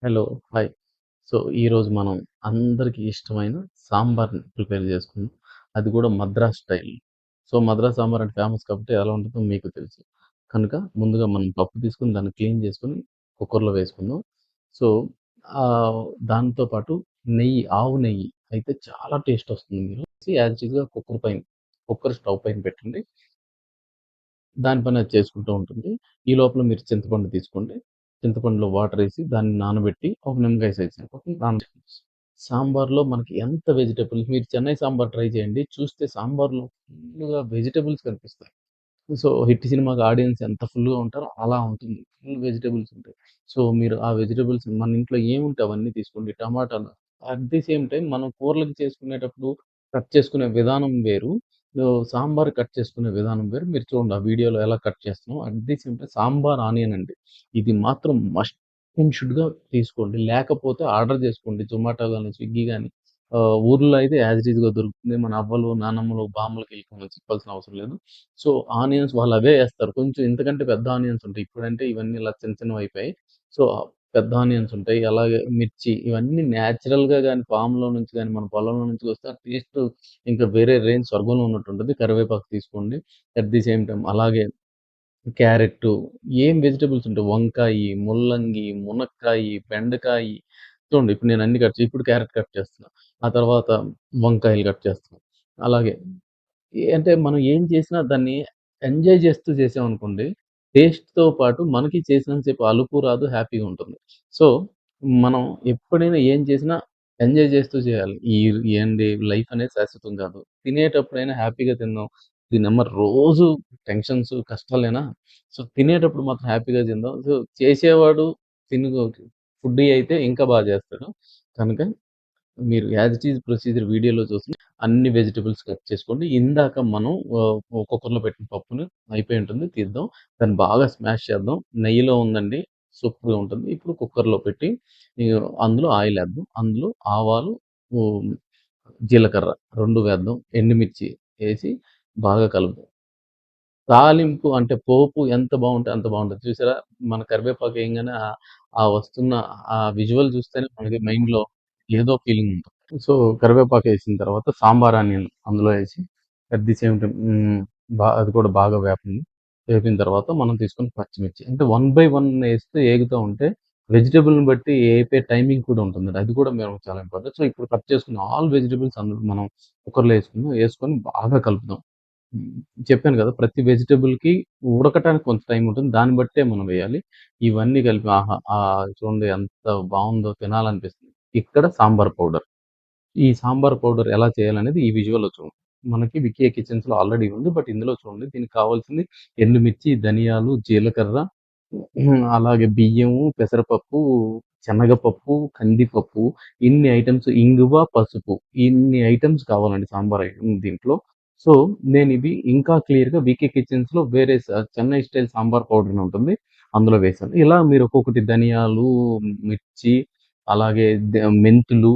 Hello. Hi. So, ఈరోజు మనం అందరికి ఇష్టమైన సాంబార్‌ని ప్రిపేర్ చేసుకుందాం. అది కూడా మద్రాస్ స్టైల్. సో, మద్రాస్ సాంబార్ అంటే ఫేమస్ కాబట్టి ఎలా ఉంటుందో మీకు తెలుసు. కనుక ముందుగా మనం పప్పు తీసుకొని దాన్ని క్లీన్ చేసుకొని కుక్కర్‌లో వేసుకుందాం. సో, ఆహ్, దాంతో పాటు నెయ్యి, ఆవు నెయ్యి అయితే చాలా టేస్ట్ వస్తుంది. మీరు యాజ్ ఇట్ ఈస్‌గా కుక్కర్ స్టవ్ పైన పెట్టండి. దాని పని అది చేసుకుంటూ ఉంటుంది. ఈ లోపల మీరు చింతపండు తీసుకోండి. చింతపండులో వాటరేసి దాన్ని నానబెట్టి ఒక నిమ్మకాయ సైజ్ సరిపోతుంది సాంబార్‌లో మనకి ఎంత వెజిటబుల్స్ మీరు చెన్నై సాంబార్ ట్రై చేయండి. చూస్తే సాంబార్‌లో ఫుల్లుగా వెజిటబుల్స్ కనిపిస్తాయి. సో, హిట్ సినిమాకి ఆడియన్స్ ఎంత ఫుల్‌గా ఉంటారో అలా ఉంటుంది. ఫుల్ వెజిటబుల్స్ ఉంటాయి. సో, మీరు ఆ వెజిటబుల్స్ మన ఇంట్లో ఏముంటే అవన్నీ తీసుకోండి. టమాటాలు అట్ ది సేమ్ టైమ్ మనం కూరలకి చేసుకునేటప్పుడు కట్ చేసుకునే విధానం వేరు. సాంబార్ కట్ చేసుకునే విధానం వేరు. మీరు చూడండి ఆ వీడియోలో ఎలా కట్ చేస్తున్నామో at the same time sambar onion అండి. ఇది మాత్రం మస్ట్ అండ్ షుడ్‌గా తీసుకోండి. లేకపోతే ఆర్డర్ చేసుకోండి. జొమాటో గాని, స్విగ్గీ గాని ఊర్లో అయితే యాజ్ ఇట్ ఈస్‌గా దొరుకుతుంది. మన అవ్వలు, నానమ్మలు, బామ్మలకి మనం చెప్పాల్సిన అవసరం లేదు. సో, ఆనియన్స్ వాళ్ళవే ఏస్తారు. కొంచెం ఇంతకంటే పెద్ద ఆనియన్స్ ఉంటాయి. ఇప్పుడంటే ఇవన్నీ ఇలా చిన్న చిన్నవయిపోయాయి. సో, పెద్ద ఆనియన్స్ ఉంటాయి. అలాగే మిర్చి ఇవన్నీ నేచురల్‌గా గాని, ఫామ్‌లో నుంచి గాని, మన పొలంలో నుంచి వస్తే ఆ టేస్ట్ ఇంకా వేరే రేంజ్ స్వర్గంలో ఉన్నట్టుంటది. కరివేపాకు తీసుకోండి. అట్ ది సేమ్ టైమ్ అలాగే క్యారెట్టు ఏం వెజిటబుల్స్ ఉంటాయి. వంకాయి, ముల్లంగి, మునక్కాయి, బెండకాయి చూడండి ఇప్పుడు నేను అన్ని ఇప్పుడు క్యారెట్ కట్ చేస్తున్నా. ఆ తర్వాత వంకాయలు కట్ చేస్తున్నా. అలాగే అంటే మనం ఏం చేసినా దాన్ని ఎంజాయ్ చేస్తూ చేసామనుకోండి, టేస్ట్‌తో పాటు మనకి చేసినంత సేపు అలుపు రాదు, హ్యాపీగా ఉంటుంది. సో, మనం ఎప్పుడైనా ఏం చేసినా ఎంజాయ్ చేస్తూ చేయాలి. ఏండి లైఫ్ అనేది శాశ్వతం కాదు. తినేటప్పుడైనా హ్యాపీగా తిందాం. దీనమ్మ రోజు టెన్షన్స్, కష్టాలేనా? సో, తినేటప్పుడు మాత్రం హ్యాపీగా తిందాం. సో, చేసేవాడు తినుగు ఫుడ్డీ అయితే ఇంకా బాగా చేస్తాడు. కనుక మీరు యాజ్ ఇట్ ఈజ్ ప్రొసీజర్ వీడియోలో చూసి అన్ని వెజిటబుల్స్ కట్ చేసుకోండి. ఇందాక మనం కుక్కర్‌లో పెట్టిన పప్పుని అయిపోయి ఉంటుంది. తీద్దాం. దాన్ని బాగా స్మాష్ చేద్దాం. నెయ్యిలో ఉందండి. సూపర్‌గా ఉంటుంది. ఇప్పుడు కుక్కర్‌లో పెట్టి అందులో ఆయిల్ ఏద్దాం. అందులో ఆవాలు, హ్మ్, జీలకర్ర 2 వేద్దాం. ఎండుమిర్చి ఏసి బాగా కలుపుదాం. తాలింపు అంటే పోపు ఎంత బావుంటే అంత బావుంటది. చూసారా? మన కరివేపాకు ఎయంగానే ఆ వస్తున్న ఆ విజువల్ చూస్తేనే మనకి మైండ్‌లో ఏదో ఫీలింగ్ ఉంటుంది. సో, కరివేపాకేసిన తర్వాత సాంబార్ ఆనియన్ అందులో ఏసి అట్ ది సేమ్ టైమ్ అది కూడా బాగా వేపండి. వేపిన తర్వాత మనం తీసుకున్న పచ్చిమిర్చి. అంటే వన్ బై వన్ ఏస్తూ ఏగుతా ఉంటే వెజిటబుల్‌ని బట్టి ఏపే టైమింగ్ కూడా ఉంటుందండి. అది కూడా మేము చాలా ఇంపార్టెంట్. సో, ఇప్పుడు కట్ చేసుకున్న ఆల్ వెజిటబుల్స్ అందులో మనం కుక్కర్‌లో ఏసుకుందాం. ఏసుకొని బాగా కలుపుదాం. హ్మ్. చెప్పాను గదా! ప్రతి వెజిటబుల్‌కి ఉడకటానికి కొంత టైం ఉంటుంది. దాన్ని బట్టే మనం వేయాలి. ఇవన్నీ కలిపి ఆహా! చూడండి ఎంత బావుందో తినాలనిపిస్తుంది. ఇక్కడ సాంబార్ పౌడర్. ఈ సాంబార్ పౌడర్ ఎలా చేయాలనేది ఈ విజువల్‌లో చూడండి. మనకి వికీ కిచెన్స్‌లో ఆల్రెడీ ఉంది. బట్ ఇందులో చూడండి దీనికి కావాల్సింది ఎండుమిర్చి, ధనియాలు, జీలకర్ర, అలాగే బియ్యము, పెసరపప్పు, శనగపప్పు, కందిపప్పు ఇన్ని ఐటెమ్స్ ఇంగువ, పసుపు ఇన్ని ఐటెమ్స్ కావాలండి సాంబార్ ఐటెమ్ దీంట్లో. సో, నేనివి ఇంకా క్లియర్‌గా వీకే కిచెన్స్‌లో వేరే చెన్నై స్టైల్ సాంబార్ పౌడర్ అని ఉంటుంది. అందులో వేశాను. ఇలా మీరు ఒక్కొక్కటి ధనియాలు, మిర్చి అలాగే మెంతులు,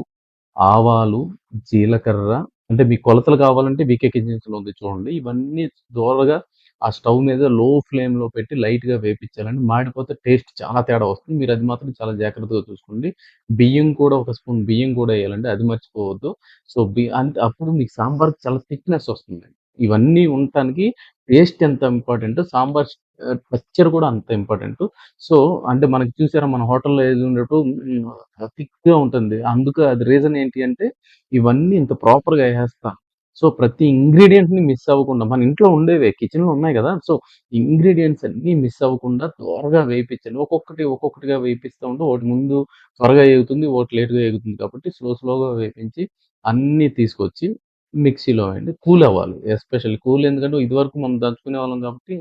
ఆవాలు, జీలకర్ర అంటే మీకు కొలతలు కావాలంటే వీకే కిచెన్స్‌లో ఉంది చూడండి. ఇవన్నీ దోరగా ఆ స్టవ్ మీద లో ఫ్లేమ్‌లో పెట్టి లైట్‌గా వేపించాలండి. మాడిపోతే టేస్ట్ చాలా తేడా వస్తుంది. మీరది మాత్రం చాలా జాగ్రత్తగా చూసుకోండి. బియ్యం కూడా ఒక స్పూన్ బియ్యం కూడా ఎయాలండి. అది మర్చిపోవద్దు. సో, అప్పుడు మీకు సాంబార్ చాలా థిక్‌నెస్ వస్తుంది. ఇవన్నీ ఉండటానికి టేస్ట్ ఎంత ఇంపార్టెంటో సాంబార్ టెక్స్చర్ కూడా అంత ఇంపార్టెంటు. సో, అంటే మనకి చూసారా మన హోటల్‌లో ఏది ఉండేటప్పుడు థిక్‌గా ఉంటుంది. అందుకు అది రీజన్ ఏంటి అంటే ఇవన్నీ ఇంత ప్రాపర్‌గా ఏసేస్తాం. సో, ప్రతి ఇంగ్రీడియెంట్‌ని మిస్ అవ్వకుండా మన ఇంట్లో ఉండేవే కిచెన్‌లో ఉన్నాయి గదా! సో, ఇంగ్రీడియెంట్స్ అన్నీ మిస్ అవ్వకుండా త్వరగా వేయించండి. ఒక్కొక్కటిగా వేపిస్తా ఉంటే ఒకటి ముందు త్వరగా ఎగుతుంది. ఒకటి లేట్‌గా ఎగుతుంది కాబట్టి స్లోగా వేపించి అన్నీ తీసుకొచ్చి మిక్సీలో వేయండి. కూల్ అవ్వాలి. ఎస్పెషల్లీ కూల్ ఎందుకంటే ఇదివరకు మనం దంచుకునేవాళ్ళం కాబట్టి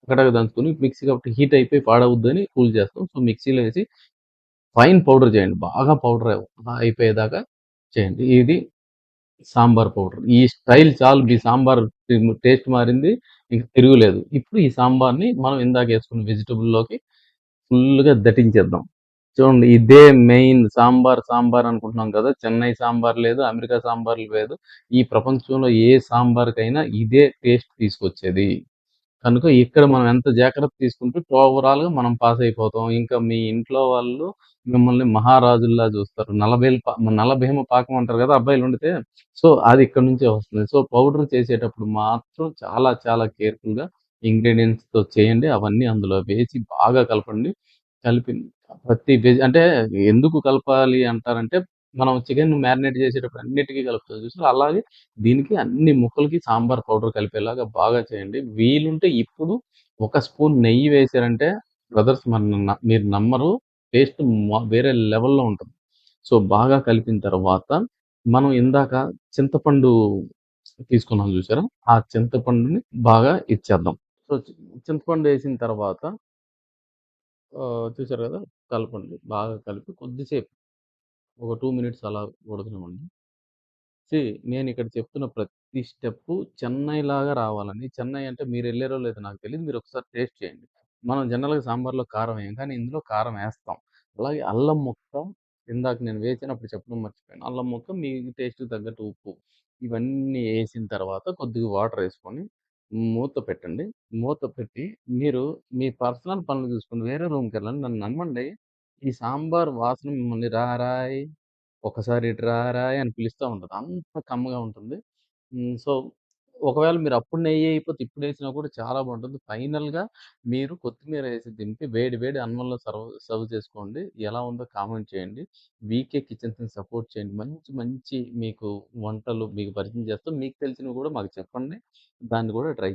టకటక దంచుకొని మిక్సీ కాబట్టి హీట్ అయిపోయి పాడవుద్దని కూల్ చేస్తాం. సో, మిక్సీలో ఏసి ఫైన్ పౌడర్ చేయండి. బాగా పౌడర్ అయిపోయేదాకా చేయండి. ఇది సాంబార్ పౌడర్. ఈ స్టైల్ చాలు మీ సాంబార్ టేస్ట్ మారింది. ఇంక తిరుగులేదు. ఇప్పుడు ఈ సాంబార్‌ని మనం ఇందాకేసుకున్న వెజిటబుల్‌లోకి ఫుల్‌గా దట్టించేద్దాం. చూడండి ఇదే మెయిన్ సాంబార్ అనుకుంటున్నాం కదా! చెన్నై సాంబార్ లేదు, అమెరికా సాంబార్లు లేదు. ఈ ప్రపంచంలో ఏ సాంబార్‌కైనా ఇదే టేస్ట్ తీసుకొచ్చేది. కనుక ఇక్కడ మనం ఎంత జాగ్రత్త తీసుకుంటే ఓవరాల్‌గా మనం పాస్ అయిపోతాం. ఇంకా మీ ఇంట్లో వాళ్ళు మిమ్మల్ని మహారాజుల్లా చూస్తారు. నలభీమ పాకం అంటారు కదా! అబ్బాయిలు వండితే. సో, అది ఇక్కడి నుంచే వస్తుంది. సో, పౌడర్ చేసేటప్పుడు మాత్రం చాలా చాలా కేర్‌ఫుల్‌గా ఇంగ్రీడియెంట్స్‌తో చేయండి. అవన్నీ అందులో వేసి బాగా కలపండి. కలిపి ప్రతి అంటే ఎందుకు కలపాలి అంటారంటే, మనం చికెన్ మ్యారినేట్ చేసేటప్పుడు అన్నిటికి కలుపుతాం చూసారా? అలాగే దీనికి అన్ని ముక్కలకి సాంబార్ పౌడర్ కలిపేలాగా బాగా చేయండి. వీలుంటే ఇప్పుడు ఒక స్పూన్ నెయ్యి వేశారంటే బ్రదర్స్ మీరు నమ్మరు. టేస్ట్ వేరే లెవెల్‌లో ఉంటది. సో, బాగా కలిపిన తర్వాత మనం ఇందాక చింతపండు తీసుకున్నాం చూసారా? ఆ చింతపండుని బాగా ఇచ్చేద్దాం. సో, చింతపండేసిన తర్వాత చూసారు కదా! కలపండి. బాగా కలిపి కొద్దిసేపు ఒక 2 మినిట్స్ అలా ఉడకనివ్వండి. సీ నేనిక్కడ చెప్తున్న ప్రతి స్టెప్పు చెన్నైలాగా రావాలండి. చెన్నై అంటే మీరెళ్లారో లేదో నాకు తెలీదు. మీరొకసారి టేస్ట్ చేయండి. మనం జనరల్‌గా సాంబార్‌లో కారం ఎయం. కానీ ఇందులో కారం ఏస్తాం. అలాగే అల్లం ముక్క ఇందాక నేను వేసినప్పుడు చెప్పడం మర్చిపోయాను. అల్లం ముక్క మీ టేస్ట్‌కి తగ్గట్టు ఉప్పు ఇవన్నీ ఏసిన తర్వాత కొద్దిగా వాటరేసుకొని మూత పెట్టండి. మూత పెట్టి మీరు మీ పర్సనల్ పనులు చూసుకొని వేరే రూమ్‌కెళ్ళండి. నన్ను నమ్మండి. ఈ సాంబార్ వాసన మిమ్మల్ని రారాయ్ ఒకసారి ఇటు రారాయ్ అని పిలుస్తా ఉంటది. అంత కమ్మగా ఉంటుంది. సో, ఒకవేళ మీరు అప్పుడు నెయ్యెయకపోతే ఇప్పుడేసినా కూడా చాలా బావుంటుంది. ఫైనల్‌గా మీరు కొత్తిమీరేసి దింపి వేడి వేడి అన్నంలో సర్వ్ చేసుకోండి. ఎలా ఉందో కామెంట్ చేయండి. వీకే కిచెన్స్‌ని సపోర్ట్ చేయండి. మంచి మంచి మీకు వంటలు మీకు పరిచయం చేస్తాం. మీకు తెలిసినవి కూడా మాకు చెప్పండి. దాన్ని కూడా ట్రై